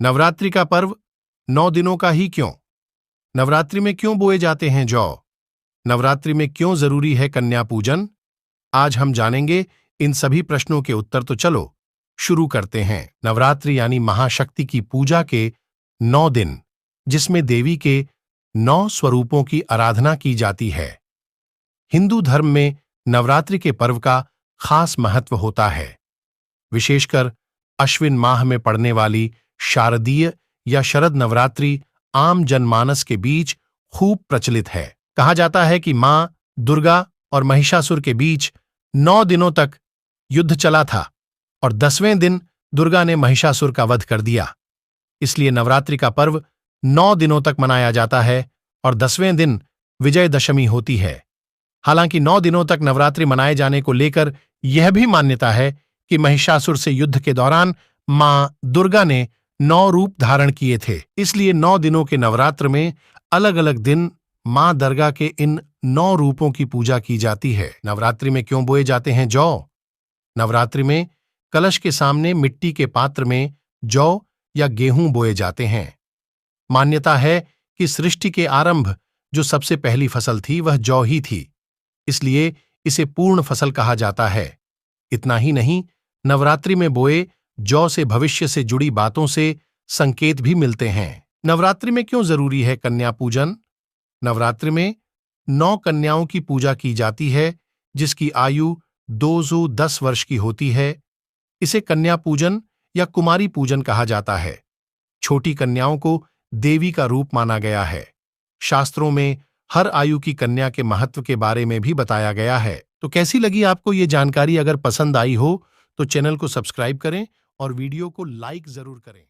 नवरात्रि का पर्व 9 दिनों का ही क्यों? नवरात्रि में क्यों बोए जाते हैं जौ? नवरात्रि में क्यों जरूरी है कन्या पूजन? आज हम जानेंगे इन सभी प्रश्नों के उत्तर। तो चलो शुरू करते हैं। नवरात्रि यानी महाशक्ति की पूजा के 9 दिन, जिसमें देवी के 9 स्वरूपों की आराधना की जाती है। हिंदू धर्म में नवरात्रि के पर्व का खास महत्व होता है। विशेषकर अश्विन माह में पड़ने वाली शारदीय या शरद नवरात्रि आम जनमानस के बीच खूब प्रचलित है। कहा जाता है कि मां दुर्गा और महिषासुर के बीच 9 दिनों तक युद्ध चला था और 10वें दिन दुर्गा ने महिषासुर का वध कर दिया। इसलिए नवरात्रि का पर्व 9 दिनों तक मनाया जाता है और 10वें दिन विजयदशमी होती है। हालांकि 9 दिनों तक नवरात्रि मनाए जाने को लेकर यह भी मान्यता है कि महिषासुर से युद्ध के दौरान मां दुर्गा ने 9 रूप धारण किए थे। इसलिए 9 दिनों के नवरात्र में अलग अलग दिन मां दुर्गा के इन 9 रूपों की पूजा की जाती है। नवरात्रि में क्यों बोए जाते हैं जौ? नवरात्रि में कलश के सामने मिट्टी के पात्र में जौ या गेहूं बोए जाते हैं। मान्यता है कि सृष्टि के आरंभ जो सबसे पहली फसल थी वह जौ ही थी, इसलिए इसे पूर्ण फसल कहा जाता है। इतना ही नहीं, नवरात्रि में बोए जौ से भविष्य से जुड़ी बातों से संकेत भी मिलते हैं। नवरात्रि में क्यों जरूरी है कन्या पूजन? नवरात्रि में 9 कन्याओं की पूजा की जाती है, जिसकी आयु 2 से 10 वर्ष की होती है। इसे कन्या पूजन या कुमारी पूजन कहा जाता है। छोटी कन्याओं को देवी का रूप माना गया है। शास्त्रों में हर आयु की कन्या के महत्व के बारे में भी बताया गया है। तो कैसी लगी आपको ये जानकारी? अगर पसंद आई हो तो चैनल को सब्सक्राइब करें और वीडियो को लाइक जरूर करें।